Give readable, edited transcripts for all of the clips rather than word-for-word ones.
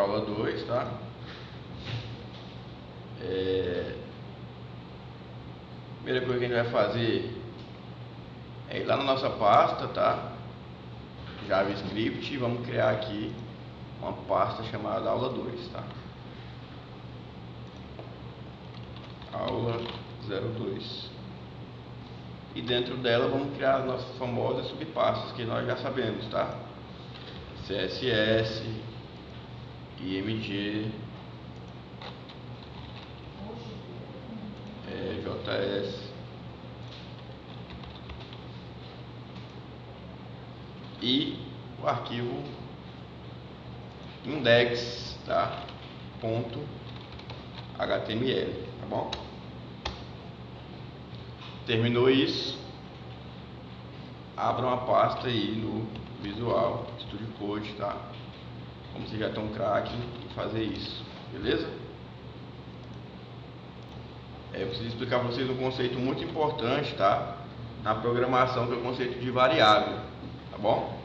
para aula 2, tá? Primeira coisa que a gente vai fazer é ir lá na nossa pasta, tá? JavaScript, e vamos criar aqui uma pasta chamada aula 2, tá? Aula 02. E dentro dela vamos criar as nossas famosas subpastas que nós já sabemos, tá? CSS, IMG, JS e o arquivo index, tá? .html, tá bom? Terminou isso, abra uma pasta aí no Visual Studio Code, tá? Como vocês já estão craque em fazer isso, beleza? Eu preciso explicar para vocês um conceito muito importante, tá? Na programação, que é o conceito de variável, tá bom?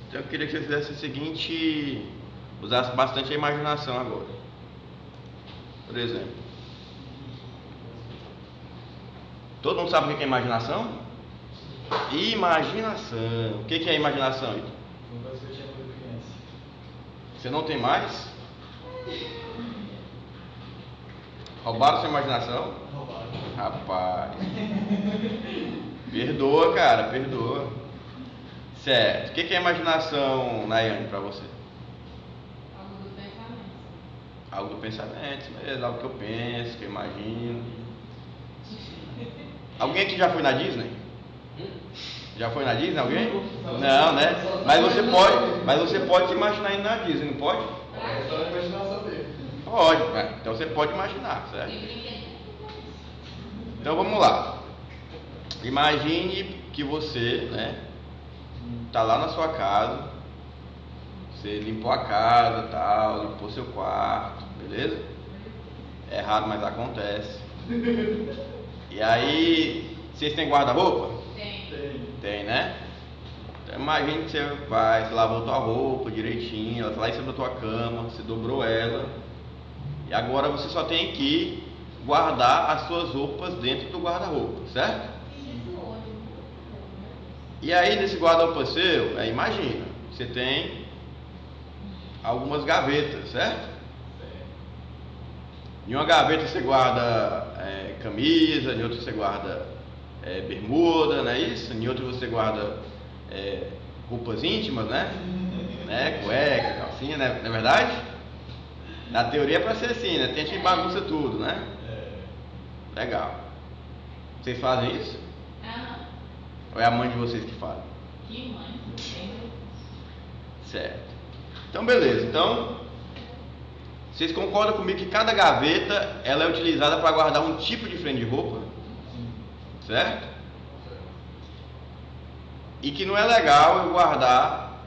Então eu queria que vocês fizessem o seguinte, usassem bastante a imaginação agora. Por exemplo, todo mundo sabe o que é imaginação? Imaginação. O que é imaginação, Ito? Você não tem mais? Roubaram sua imaginação? Roubaram. Rapaz. Perdoa, cara, perdoa. Certo. O que é imaginação, Nayane, pra você? Algo do pensamento. Algo do pensamento, mesmo. Algo que eu penso, que eu imagino. Alguém aqui já foi na Disney? Já foi na Disney? Alguém? Não, né? Mas você pode se imaginar indo na Disney, não pode? É só a imaginação dele. Pode, né? Então você pode imaginar, certo? Então vamos lá. Imagine que você, né, tá lá na sua casa, você limpou a casa, tal, limpou seu quarto, beleza? É errado, mas acontece. E aí, vocês têm guarda-roupa? Tem, né? Então imagine que você lavou tua roupa direitinho, ela tá lá em cima da tua cama, você dobrou ela. E agora você só tem que guardar as suas roupas dentro do guarda-roupa, certo? E aí nesse guarda-roupa seu, imagina, você tem algumas gavetas, certo? Em uma gaveta você guarda camisa, em outra você guarda bermuda, não é isso? Em outra você guarda roupas íntimas, né? Cueca, calcinha, né? Não é verdade? Na teoria é pra ser assim, né? Tem gente que bagunça tudo, né? Legal. Vocês fazem isso? Ou é a mãe de vocês que faz? Que mãe? Certo. Então beleza. Então vocês concordam comigo que cada gaveta ela é utilizada para guardar um tipo diferente de roupa? Certo? E que não é legal eu guardar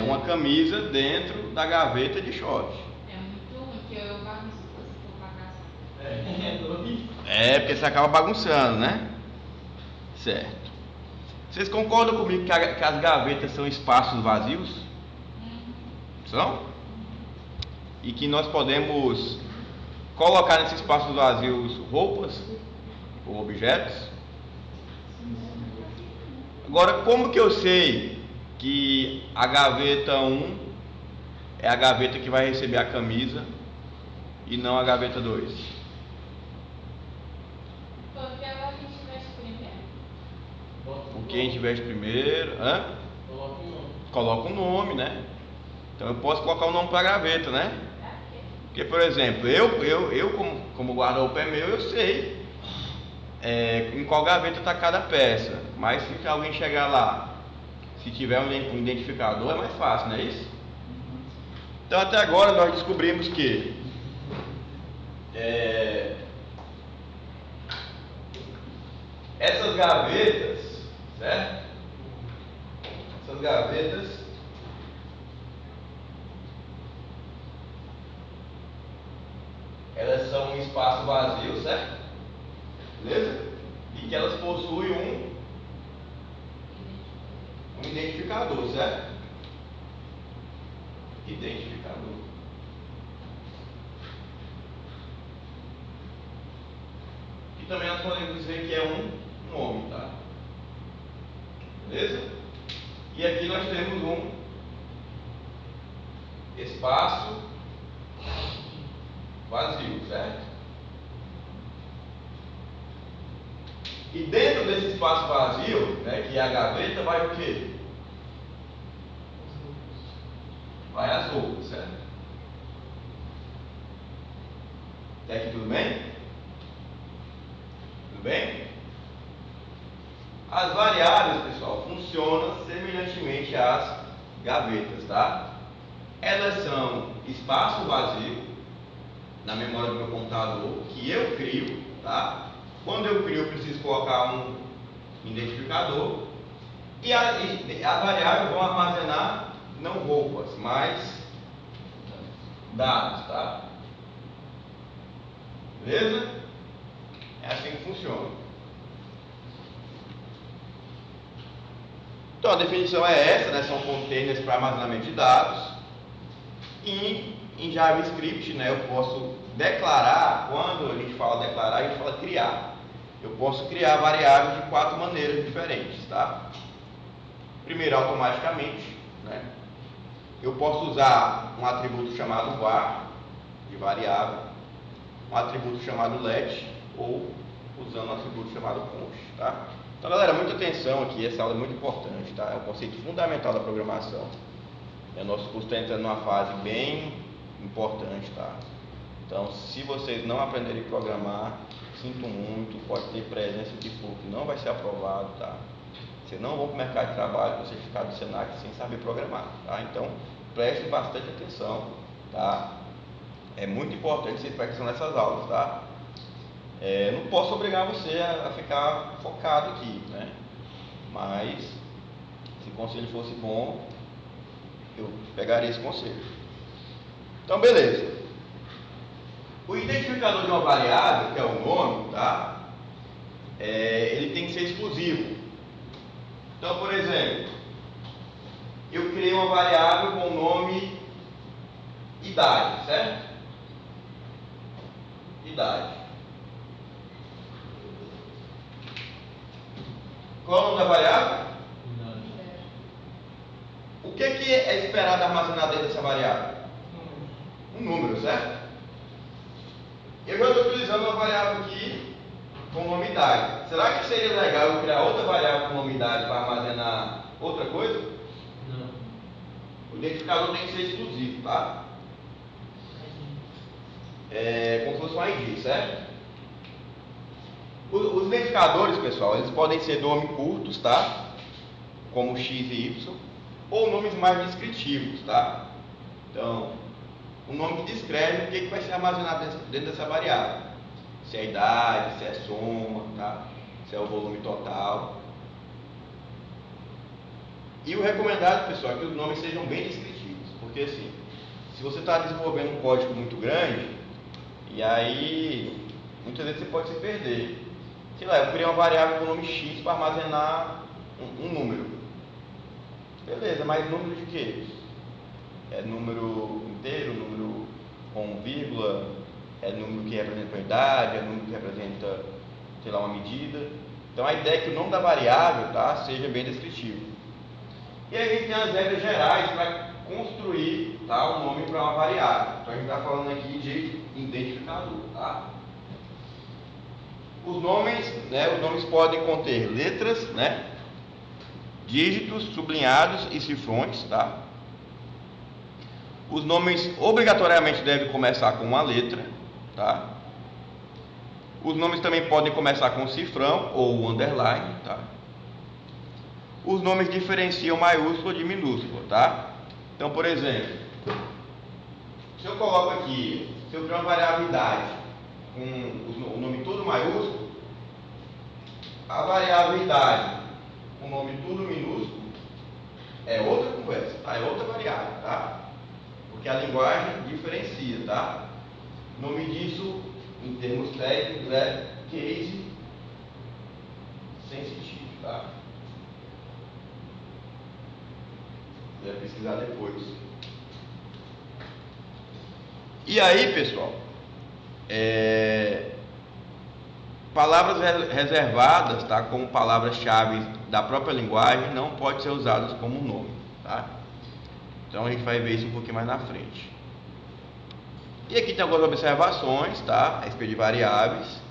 uma camisa dentro da gaveta de short. É muito ruim, porque eu bagunço se for pra casa. Porque você acaba bagunçando, né? Certo. Vocês concordam comigo que as gavetas são espaços vazios? São? E que nós podemos colocar nesses espaços vazios roupas ou objetos? Agora, como que eu sei que a gaveta 1 é a gaveta que vai receber a camisa e não a gaveta 2? Porque ela que estivesse primeiro. O que a gente veste primeiro? Coloca um nome, né? Então eu posso colocar o nome para a gaveta, né? Porque, por exemplo, eu como guarda-roupa é meu, eu sei em qual gaveta está cada peça. Mas se alguém chegar lá, se tiver um identificador, é mais fácil, não é isso? Então até agora nós descobrimos que essas gavetas, certo? Essas gavetas elas são um espaço vazio, certo? Beleza? E que elas possuem um identificador, certo? identificador. E também nós podemos dizer que é um nome, tá? Beleza? E aqui nós temos um espaço vazio, certo? E dentro desse espaço vazio, né, que é a gaveta, vai o quê? Vai as roupas, certo? Até aqui tudo bem? Tudo bem? As variáveis, pessoal, funcionam semelhantemente às gavetas, tá? Elas são espaço vazio na memória do meu computador que eu crio, tá? Quando eu crio, eu preciso colocar um identificador e as variáveis vão armazenar não roupas, mas dados, tá? Beleza? É assim que funciona. Então a definição é essa, né? São containers para armazenamento de dados. E em JavaScript, né, eu posso declarar, quando a gente fala declarar, a gente fala criar. Eu posso criar variáveis de 4 maneiras diferentes, tá? Primeiro, automaticamente, né? Eu posso usar um atributo chamado var, de variável, um atributo chamado let, ou usando um atributo chamado const, tá? Então, galera, muita atenção aqui, essa aula é muito importante, tá? É um conceito fundamental da programação. O nosso curso está entrando numa fase bem importante, tá? Então, se vocês não aprenderem a programar, sinto muito, pode ter presença de for que não vai ser aprovado, tá? Vocês não vão para o mercado de trabalho com o certificado do Senac sem saber programar, tá? Então, preste bastante atenção, tá? É muito importante você prestar atenção nessas aulas, tá? Não posso obrigar você a ficar focado aqui, né? Mas, se o conselho fosse bom, eu pegaria esse conselho. Então, beleza. O identificador de uma variável, que é o nome, tá? Ele tem que ser exclusivo. Então, por exemplo, eu criei uma variável com o nome idade, certo? Idade. Qual é o nome da variável? O que é esperado armazenar dentro dessa variável? Um número, certo? Eu já estou utilizando uma variável aqui com nome idade. Será que seria legal eu criar outra variável com nome idade para armazenar outra coisa? Não. O identificador tem que ser exclusivo, tá? Como se fosse um ID, certo? Os identificadores, pessoal, eles podem ser nome curtos, tá? Como X e Y, ou nomes mais descritivos, tá? Então, o nome que descreve o que vai ser armazenado dentro dessa variável. Se é a idade, se é a soma, tá? Se é o volume total. E o recomendado, pessoal, é que os nomes sejam bem descritivos, porque assim, se você está desenvolvendo um código muito grande, e aí muitas vezes você pode se perder. Sei lá, eu criei uma variável com o nome X para armazenar um número. Beleza, mas número de quê? É número inteiro, número com vírgula, é número que representa a idade, é número que representa, sei lá, uma medida. Então a ideia é que o nome da variável, tá, seja bem descritivo. E aí a gente tem as regras gerais para construir, tá, um nome para uma variável. Então a gente está falando aqui de identificador, tá? Os nomes podem conter letras, né, dígitos, sublinhados e cifrões, tá? Os nomes obrigatoriamente devem começar com uma letra, tá? Os nomes também podem começar com cifrão ou underline, tá? Os nomes diferenciam maiúsculo de minúsculo, tá? Então, por exemplo, se eu coloco aqui, se eu criar uma variável idade com o nome tudo maiúsculo, a variável idade com o nome tudo minúsculo é outra conversa, tá? É outra variável, tá? Porque a linguagem diferencia, tá? O nome disso, em termos técnicos, é case sensitive, tá? Você vai pesquisar depois. E aí, pessoal, palavras reservadas, tá, como palavras-chave da própria linguagem, não pode ser usadas como nome, tá? Então a gente vai ver isso um pouquinho mais na frente. E aqui tem algumas observações, tá, a respeito de variáveis.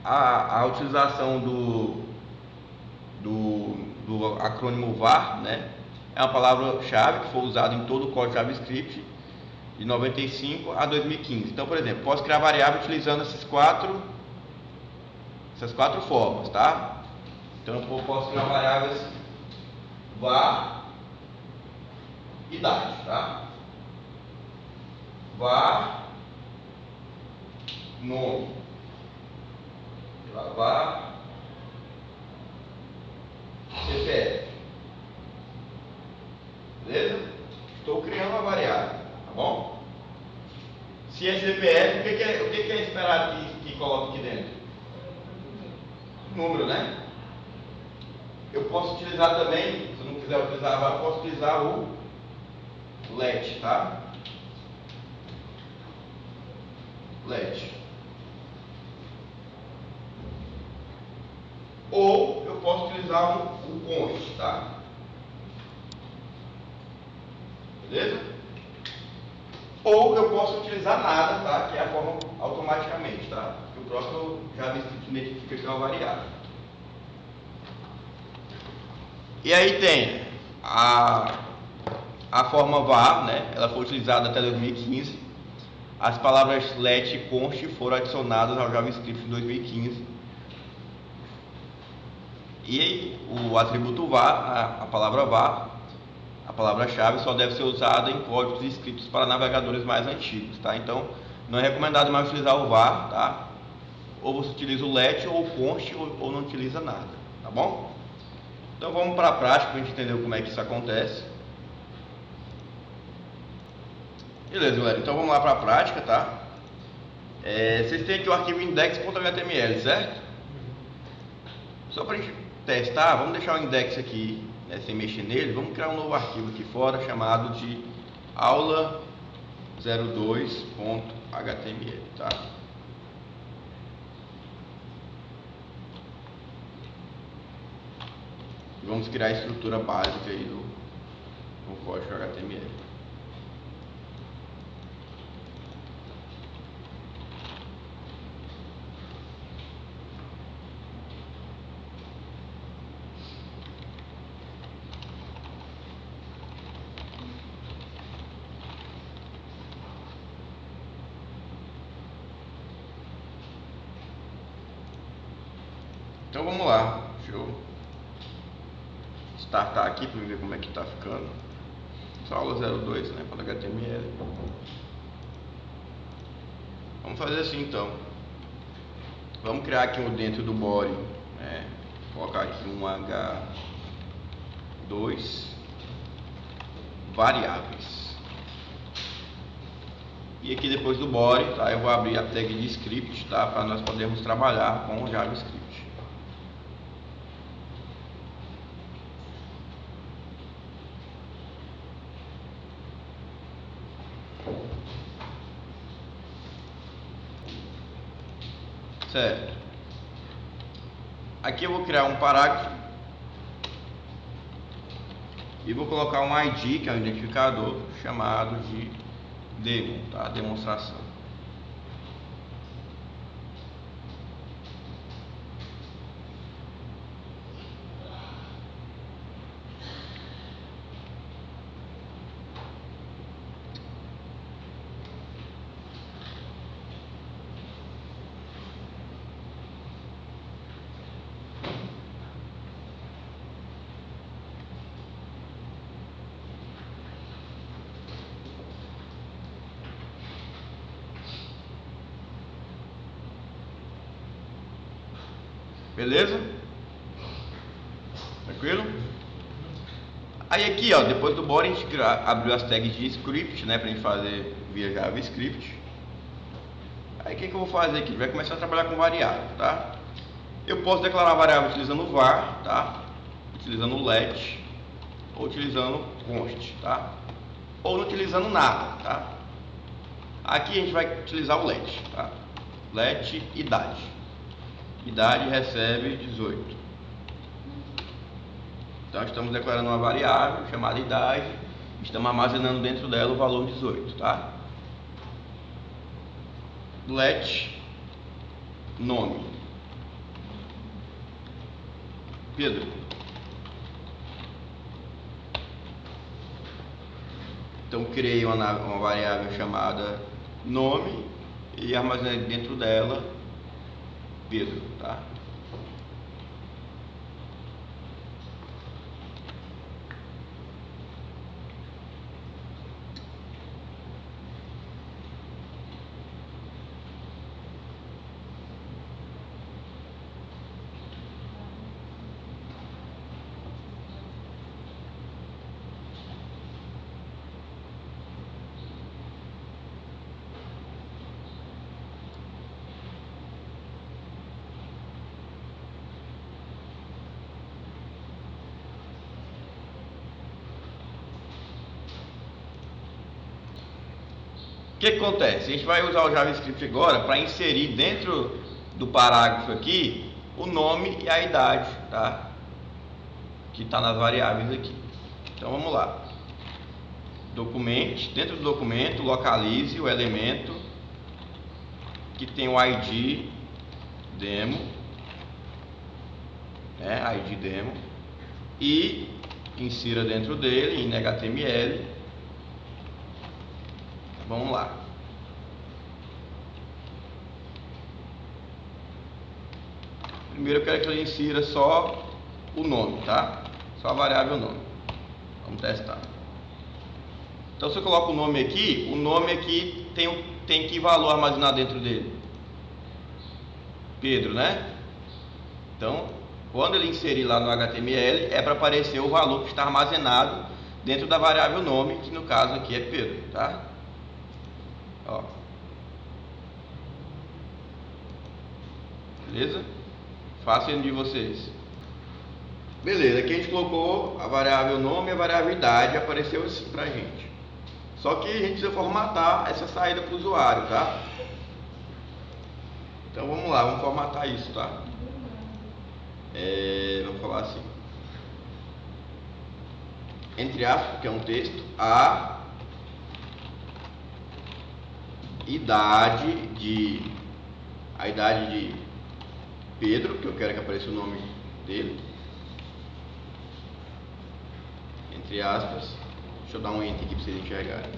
A utilização do acrônimo var, né, é uma palavra-chave que foi usada em todo o código JavaScript de 95 a 2015. Então, por exemplo, posso criar variável utilizando essas quatro formas, tá? Então, eu posso criar variáveis var, idade, tá? Var, nome, var, CPF, beleza? Estou criando uma variável, tá bom? Se é CPF, o que é esperado que coloque aqui dentro? Número, né? Eu posso utilizar também, se eu não quiser utilizar a var, eu posso utilizar o let, tá? Let. Ou eu posso utilizar o const, tá? Beleza? Ou eu posso utilizar nada, tá? Que é a forma automaticamente, tá? Que o próprio JavaScript identifica que é uma variável. E aí tem a forma var, né? Ela foi utilizada até 2015. As palavras let e const foram adicionadas ao JavaScript em 2015. E o atributo var, a palavra var, a palavra-chave só deve ser usada em códigos escritos para navegadores mais antigos, tá? Então, não é recomendado mais utilizar o var, tá? Ou você utiliza o let ou o const ou não utiliza nada, tá bom? Então, vamos para a prática para a gente entender como é que isso acontece. Beleza, galera. Então, vamos lá para a prática, tá? Vocês têm aqui o arquivo index.html, certo? Só para a gente testar, vamos deixar o index aqui, né, sem mexer nele. Vamos criar um novo arquivo aqui fora chamado de aula02.html, tá? E vamos criar a estrutura básica aí do código HTML. Então vamos lá, deixa eu startar aqui para ver como é que está ficando. Só aula 02, né, para HTML. Vamos fazer assim então. Vamos criar aqui dentro do body, né, colocar aqui um H2 variáveis. E aqui depois do body, tá, eu vou abrir a tag de script, tá, para nós podermos trabalhar com o JavaScript. Certo. Aqui eu vou criar um parágrafo e vou colocar um ID, que é um identificador, chamado de demo, tá? Demonstração. Beleza? Tranquilo? Aí aqui, ó, depois do body a gente abriu as tags de script, né, pra gente fazer via JavaScript. Aí o que eu vou fazer aqui? Vai começar a trabalhar com variável, tá? Eu posso declarar a variável utilizando o var, tá? Utilizando o let ou utilizando const, tá? ou não utilizando nada, tá? Aqui a gente vai utilizar o let, tá? Let idade. Idade recebe 18. Então estamos declarando uma variável chamada idade, estamos armazenando dentro dela o valor 18, tá? Let nome. Pedro. Então criei uma variável chamada nome e armazenei dentro dela Pedro, tá? O que acontece? A gente vai usar o JavaScript agora para inserir dentro do parágrafo aqui o nome e a idade, tá? Que está nas variáveis aqui. Então vamos lá. Documente, dentro do documento, localize o elemento que tem o ID demo, né? ID demo, e insira dentro dele em HTML. Vamos lá. Primeiro eu quero que ele insira só o nome, tá? Só a variável nome. Vamos testar. Então se eu coloco o nome aqui tem que valor armazenado dentro dele? Pedro, né? Então, quando ele inserir lá no HTML, é para aparecer o valor que está armazenado dentro da variável nome, que no caso aqui é Pedro, tá? Ó. Beleza? Fácil de vocês. Beleza, aqui a gente colocou a variável nome e a variável idade, apareceu assim pra gente. Só que a gente precisa formatar essa saída para o usuário, tá? Então vamos lá, vamos formatar isso, tá? Vamos falar assim. Entre aspas, que é um texto, a idade de Pedro, que eu quero que apareça o nome dele, entre aspas. Deixa eu dar um enter aqui para vocês enxergarem.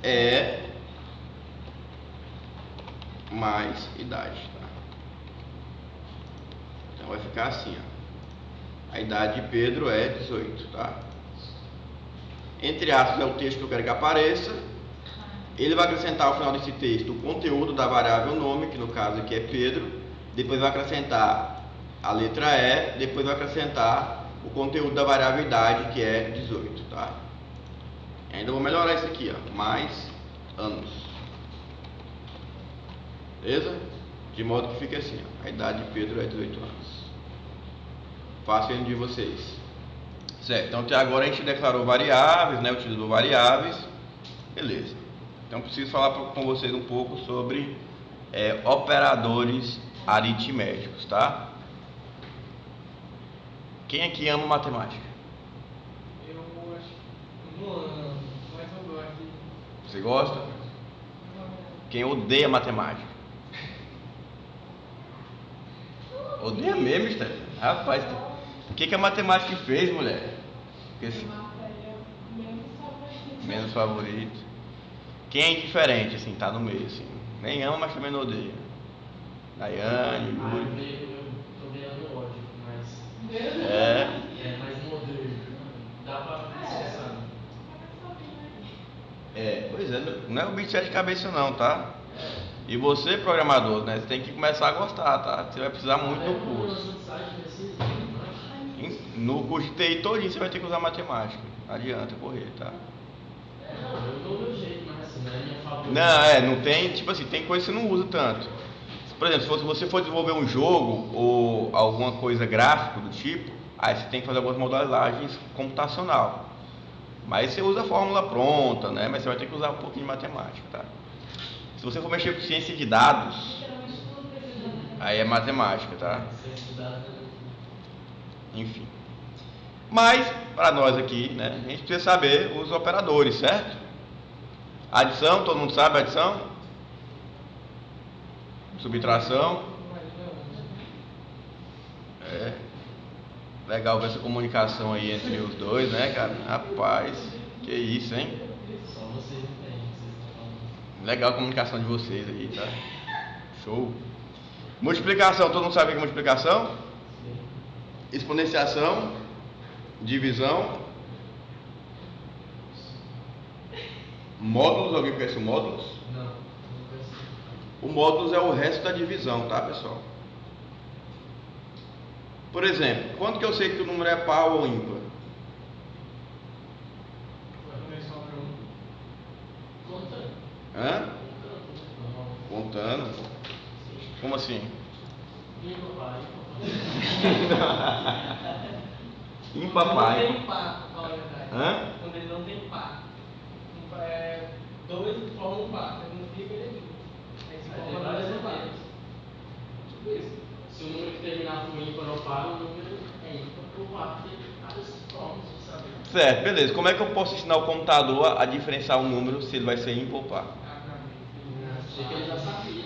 É mais idade, tá? Então vai ficar assim, ó. A idade de Pedro é 18, tá? Entre aspas é o texto que eu quero que apareça. Ele vai acrescentar ao final desse texto o conteúdo da variável nome, que no caso aqui é Pedro. Depois vai acrescentar a letra E. Depois vai acrescentar o conteúdo da variável idade, que é 18, tá? Ainda vou melhorar isso aqui, ó. Mais anos. Beleza? De modo que fique assim, ó. A idade de Pedro é 18 anos. Fácil de vocês. Certo, então até agora a gente declarou variáveis, né? Utilizou variáveis. Beleza. Então preciso falar com vocês um pouco sobre operadores aritméticos, tá? Quem aqui ama matemática? Eu acho que não amo, mas eu gosto. Você gosta? Quem odeia matemática? Odeia mesmo, Steph? Rapaz, o que a matemática fez, mulher? Menos favorito. Quem é indiferente, assim, tá no meio, assim. Nem ama, mas também não odeia. Daiane, Yuri. Eu tô ganhando ódio, mas. Mas não odeio. Dá pra expressar. Pois é, não é o bicho de cabeça não, tá? E você, programador, né? Você tem que começar a gostar, tá? Você vai precisar muito do curso. No curso de TI todinho você vai ter que usar matemática. Não adianta correr, tá? Eu dou o meu jeito, mas assim, não é minha favorita. Não tem, tipo assim, tem coisa que você não usa tanto. Por exemplo, se você for desenvolver um jogo ou alguma coisa gráfica do tipo, Aí você tem que fazer algumas modelagens computacional. Mas você usa a fórmula pronta, né? Mas você vai ter que usar um pouquinho de matemática, tá? Se você for mexer com ciência de dados, aí é matemática, tá? Enfim. Mas, para nós aqui, né, a gente precisa saber os operadores, certo? Adição, todo mundo sabe adição? Subtração? É. Legal ver essa comunicação aí entre os dois, né, cara? Rapaz, que isso, hein? Só vocês entendem o que vocês estão falando. Legal a comunicação de vocês aí, tá? Show. Multiplicação, todo mundo sabe o que é multiplicação? Sim. Exponenciação, divisão, módulos, alguém conhece o módulos? Não, não conheço. O módulos é o resto da divisão, tá, pessoal? Por exemplo, quando que eu sei que o número é par ou ímpar? Contando. Hã? Contando. Contando. Como assim? Ímpar, par. Ímpar, Não par. tem par, pra falar a verdade. Hã? Quando ele não tem par. Dois formam um par, significa ele é ímpar. Aí se Aí tem forma várias dois pares. ideias. Tipo isso. Se o número que terminar com ímpar ou par, o número é ímpar ou par. Tem várias formas de saber. Certo, beleza. Como é que eu posso ensinar o computador a diferenciar um número se ele vai ser ímpar ou par? Achei que ele já sabia.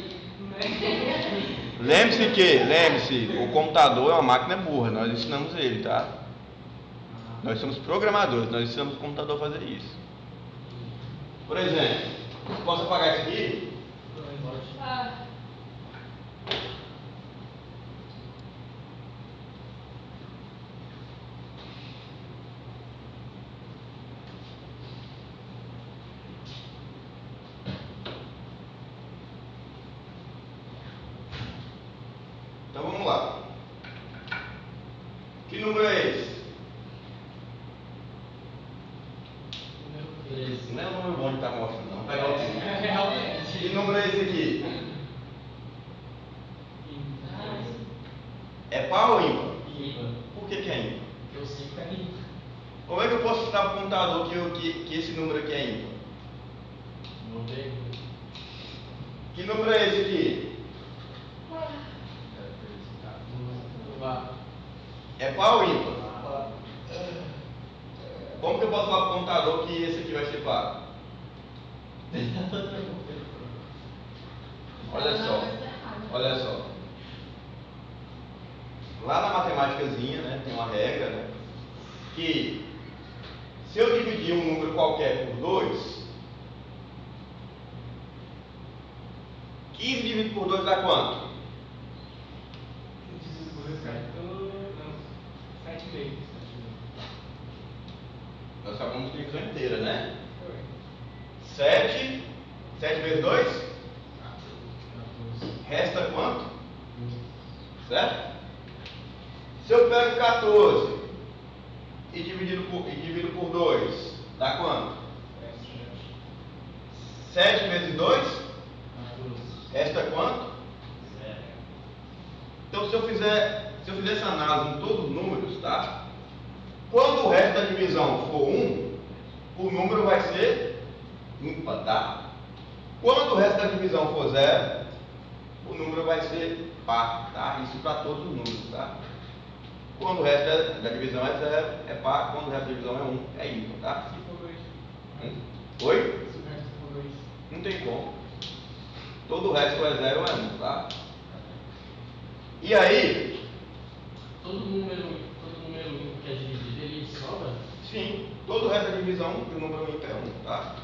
Lembre-se, o computador é uma máquina burra, nós ensinamos ele, tá? Nós somos programadores, nós ensinamos o computador a fazer isso. Por exemplo, posso apagar isso aqui? Ah, Então vamos lá. Que número é esse? Não é o número bom de estar mostrando, não. Vou pegar outro número. Realmente. Que número é esse aqui? É par ou ímpar? Ímpar. Por que é ímpar? Porque eu sei que é ímpar. Como é que eu posso ensinar para o computador que esse número aqui é ímpar? Não tem. Que número é esse aqui? É par ou ímpar? Como que eu posso falar para o computador que esse aqui vai ser par? Olha só. Lá na matemáticazinha, né, tem uma regra, né, que se eu dividir um número qualquer por 2, 15 dividido por 2 dá quanto? 7,5. Nós falamos de divisão inteira, né? 7 vezes 2? Resta quanto? Certo? Se eu pego 14 e divido por 2, dá quanto? 7 vezes 2? Resta quanto? Então se eu fizer essa análise em todos os números, tá? Quando o resto da divisão for 1, o número vai ser ímpar, tá? Quando o resto da divisão for 0, o número vai ser par, tá? Isso para todos os números, tá? Quando o resto da divisão é 0, é par. Quando o resto da divisão é 1, é ímpar, tá? Se for 2. Oi? Se o resto for 2. Não tem como. Todo o resto é 0 ou é 1, tá? E aí? Todo número que é dividido, ele sobra? Sim, todo o resto da divisão do número ímpar é 1, tá?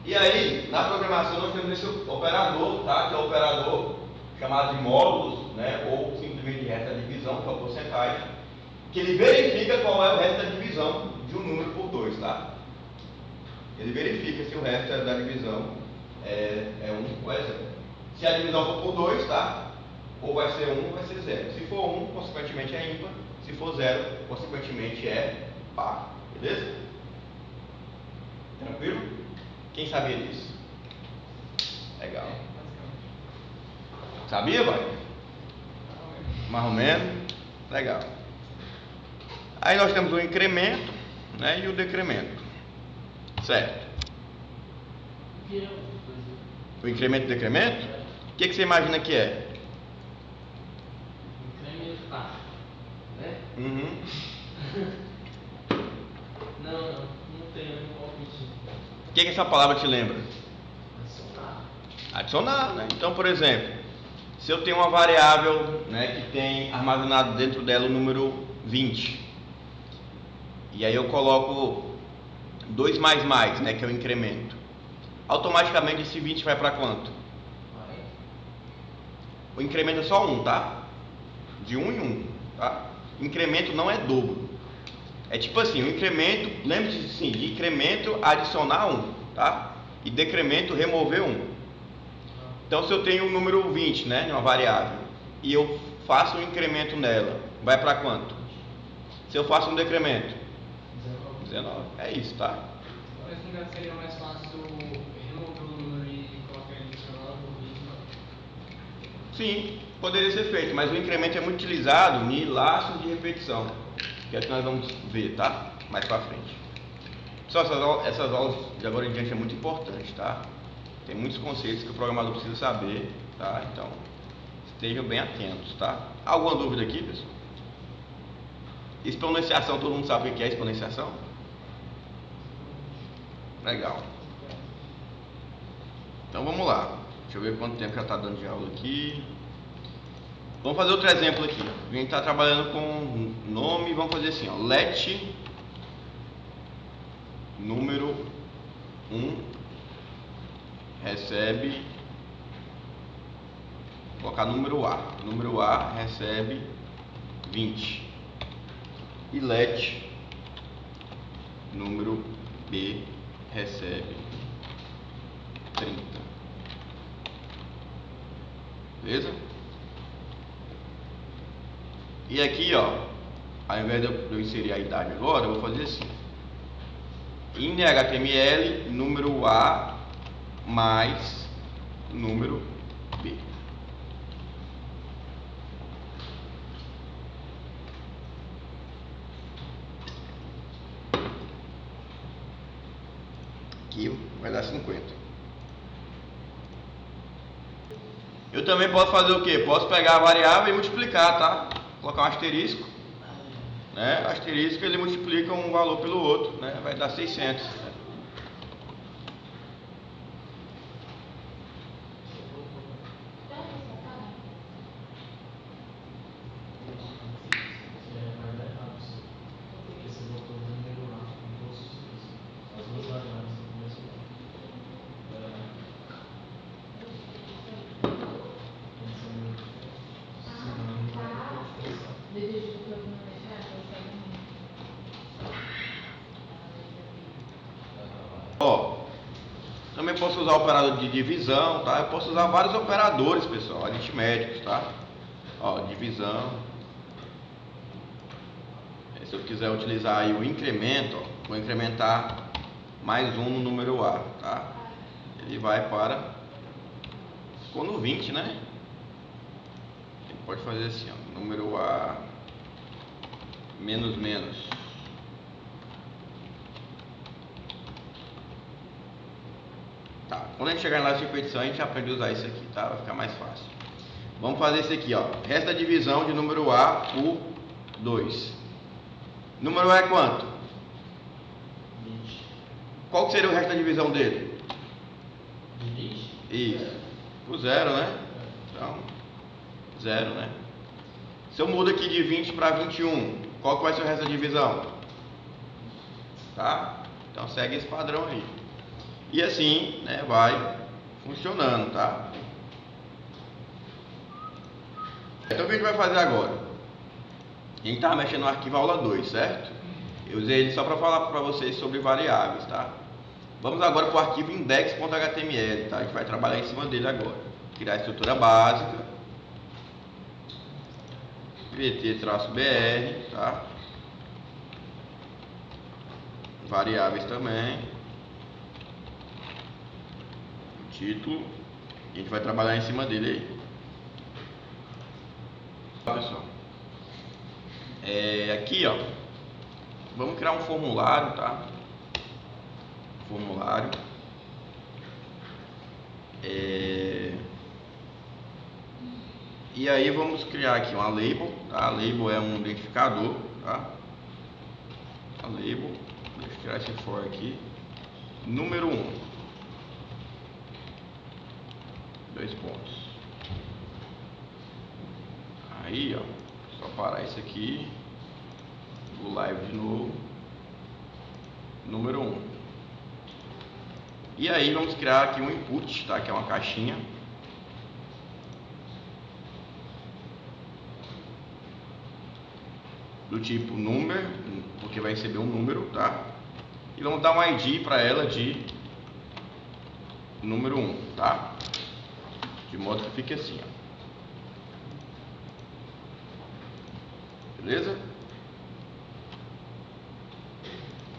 E aí, na programação nós temos esse operador, tá? Que é o operador chamado de módulos, né? Ou simplesmente resto da divisão, que é o porcentagem, que ele verifica qual é o resto da divisão de um número por 2, tá? Ele verifica se o resto da divisão é 1 ou é 0. Se a divisão for por 2, tá? Ou vai ser 1 ou vai ser 0. Se for 1, consequentemente é ímpar. Se for 0, consequentemente é par. Beleza? Tranquilo? Quem sabia disso? Legal. Sabia, vai? Mais ou menos? Legal. Aí nós temos o incremento, né, e o decremento, certo? O incremento e o decremento, o que você imagina que é? Incrementar, né? Uhum. Não tem nenhum palpite. O que essa palavra te lembra? Adicionar. Adicionar, né? Então, por exemplo, se eu tenho uma variável, né, que tem armazenado dentro dela o número 20, e aí eu coloco 2 mais, né, que é o incremento, automaticamente esse 20 vai para quanto? O incremento é só 1, tá? De 1 em 1, tá? Incremento não é dobro. É tipo assim, o incremento, lembre-se assim, de incremento adicionar 1, tá? E decremento remover 1. Então, se eu tenho o número 20, né, uma variável, e eu faço um incremento nela, vai para quanto? Se eu faço um decremento? 19. É isso, tá? Mas não seria mais fácil remover o número e colocar ele adicional do 20, não? Sim, poderia ser feito, mas o incremento é muito utilizado em laços de repetição, que é o que nós vamos ver, tá? Mais para frente. Só essas aulas de agora em diante é muito importante, tá? Tem muitos conceitos que o programador precisa saber, tá? Então, estejam bem atentos, tá? Alguma dúvida aqui, pessoal? Exponenciação, todo mundo sabe o que é exponenciação? Legal. Então vamos lá. Deixa eu ver quanto tempo já está dando de aula aqui. Vamos fazer outro exemplo aqui. A gente está trabalhando com nome. Vamos fazer assim, ó. Let número 1 recebe. Vou colocar número A. Número A recebe 20. E let número B recebe 30. Beleza? E aqui, ó, ao invés de eu inserir a idade agora, eu vou fazer assim. In HTML, número A mais número B. Aqui vai dar 50. Eu também posso fazer o que? Posso pegar a variável e multiplicar, tá? Colocar um asterisco, né? Asterisco, ele multiplica um valor pelo outro, né? Vai dar 600. Ó, também posso usar o operador de divisão, tá? Eu posso usar vários operadores, pessoal, aritméticos, tá? Ó, divisão. Se eu quiser utilizar aí o incremento, ó, vou incrementar mais 1 no número A, tá? Ele vai para... Ficou no 20, né? Ele pode fazer assim, ó, número A menos menos. Tá, quando a gente chegar na laço de repetição, a gente aprende a usar isso aqui, tá? Vai ficar mais fácil. Vamos fazer esse aqui, ó. Resta a divisão de número A por 2. Número A é quanto? 20. Qual que seria o resto da divisão dele? De 20? Isso. O 0, né? Então, 0, né? Se eu mudo aqui de 20 para 21, qual que vai ser o resto da divisão? Tá? Então segue esse padrão aí. E assim, né, vai funcionando, tá? Então o que a gente vai fazer agora? A gente estava mexendo no arquivo aula 2, certo? Eu usei ele só para falar para vocês sobre variáveis, tá? Vamos agora para o arquivo index.html, tá? A gente vai trabalhar em cima dele agora. Criar a estrutura básica. vt-br, tá? Variáveis também. O título. E a gente vai trabalhar em cima dele aí. Pessoal, aqui, ó, vamos criar um formulário, tá? Formulário. E aí vamos criar aqui uma label, tá? A label é um identificador, tá? A label, deixa eu tirar esse for aqui. Número 1. 2 pontos. Aí, ó, só parar isso aqui. Vou live de novo. Número 1. E aí vamos criar aqui um input, tá? Que é uma caixinha. Do tipo number, porque vai receber um número, tá? E vamos dar um ID para ela de número 1, tá? De modo que fique assim, ó. Beleza?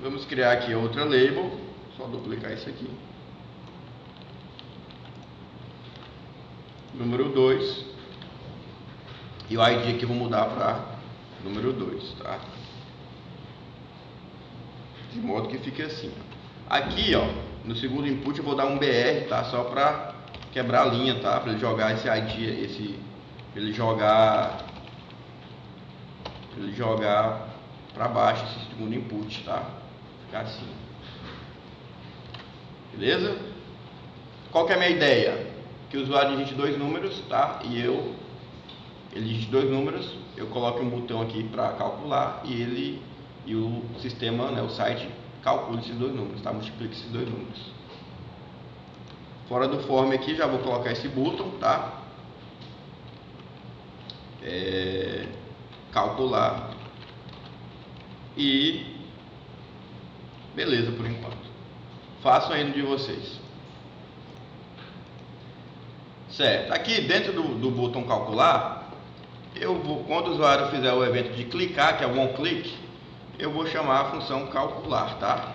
Vamos criar aqui outra label, só duplicar isso aqui. Número 2. E o ID aqui eu vou mudar para número 2, tá? De modo que fique assim, ó. Aqui, ó, no segundo input eu vou dar um BR, tá? Só para quebrar a linha, tá? Para ele jogar esse ID, ele jogar para baixo esse segundo input, tá? Ficar assim. Beleza? Qual que é a minha ideia? Que o usuário digite 2 números, tá? E ele digite 2 números, eu coloco um botão aqui para calcular e o sistema, né, o site calcula esses 2 números, tá? Multiplica esses 2 números. Fora do form aqui já vou colocar esse botão, tá? Calcular e beleza por enquanto. Façam aí no de vocês. Certo. Aqui dentro do botão calcular, quando o usuário fizer o evento de clicar, que é um clique, eu vou chamar a função calcular, tá?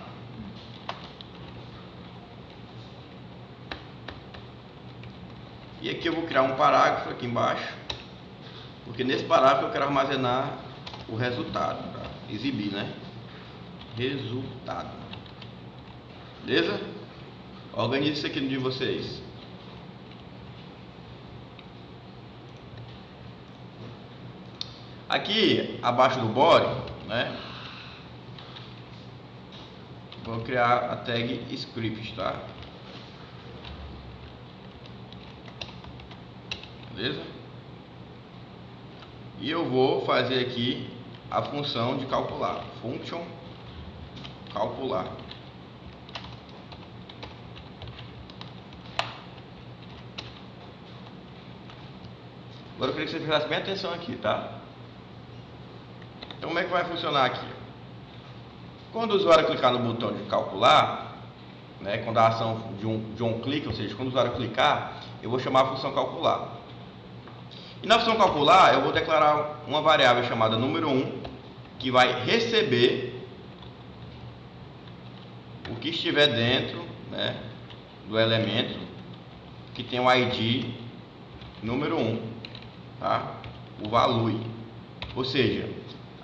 E aqui eu vou criar um parágrafo aqui embaixo, porque nesse parágrafo eu quero armazenar o resultado, tá? Exibir, né? Resultado. Beleza? Organize isso aqui no de vocês. Aqui abaixo do body, né? Vou criar a tag script, tá? Beleza? E eu vou fazer aqui a função de calcular. Function calcular. Agora eu queria que você prestasse bem atenção aqui, tá? Então como é que vai funcionar aqui? Quando o usuário clicar no botão de calcular, né, quando a ação de um clique, ou seja, quando o usuário clicar, eu vou chamar a função calcular. E na função calcular eu vou declarar uma variável chamada número 1, que vai receber o que estiver dentro, né, do elemento que tem o ID número 1, tá? O value. Ou seja,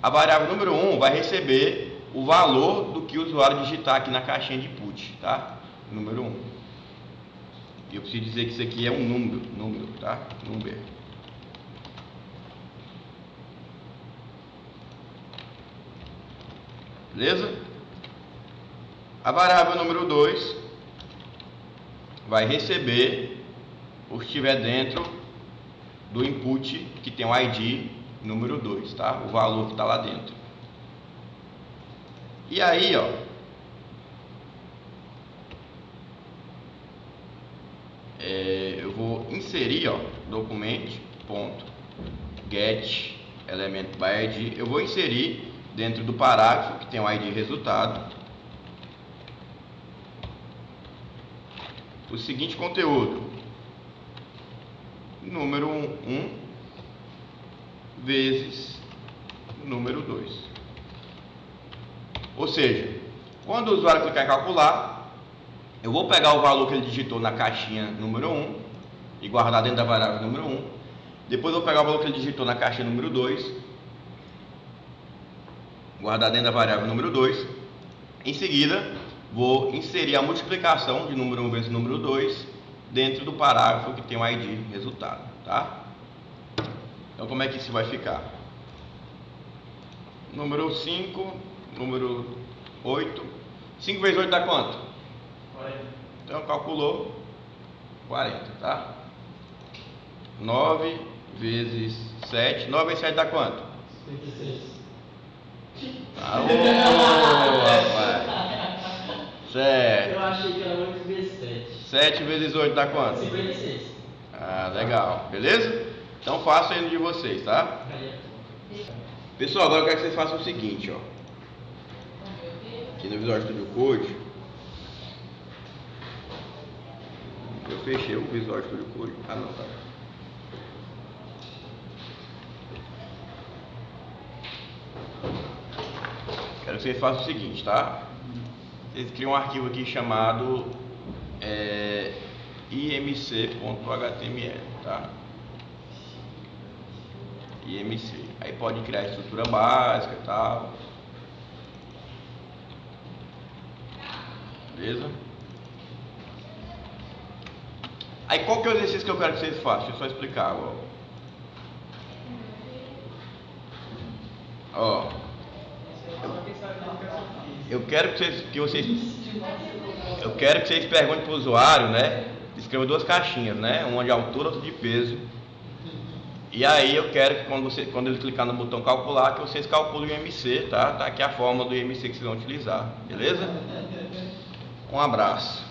a variável número 1 vai receber o valor do que o usuário digitar aqui na caixinha de input, tá? Número 1. E eu preciso dizer que isso aqui é um número, tá? Number. Beleza? A variável número 2 vai receber o que estiver dentro do input que tem o ID número 2, tá? O valor que está lá dentro. E aí, ó, eu vou inserir, ó, document.get element by ID. Eu vou inserir dentro do parágrafo que tem o ID resultado o seguinte conteúdo: número 1 vezes número 2. Ou seja, quando o usuário clicar em calcular, eu vou pegar o valor que ele digitou na caixinha número 1 e guardar dentro da variável número 1. Depois eu vou pegar o valor que ele digitou na caixinha número 2 guardar dentro da variável número 2. Em seguida, vou inserir a multiplicação de número 1 vezes número 2 dentro do parágrafo que tem o ID resultado, tá? Então, como é que isso vai ficar? Número 5, número 8. 5 vezes 8 dá quanto? 40. Então, calculou 40, tá? 9 vezes 7. 9 vezes 7 dá quanto? 56. Ah, rapaz. Certo. Eu achei que era 8 vezes 7. 7 vezes 8 dá quanto? 56. Ah, legal. Beleza? Então faço aí no de vocês, tá? Aí é. Pessoal, agora eu quero que vocês façam o seguinte, ó. Aqui no Visual Studio Code. Eu fechei o Visual Studio Code. Ah, não, tá. Quero que vocês façam o seguinte, tá? Vocês criam um arquivo aqui chamado imc.html, tá? IMC. Aí pode criar a estrutura básica e tal. Beleza? Aí qual que é o exercício que eu quero que vocês façam? Deixa eu só explicar. Ó. Eu quero que vocês perguntem para o usuário, né? Escreva 2 caixinhas, né? Uma de altura, outra de peso. E aí eu quero que quando ele clicar no botão calcular, que vocês calculem o IMC, tá? Tá aqui a fórmula do IMC que vocês vão utilizar, beleza? Um abraço.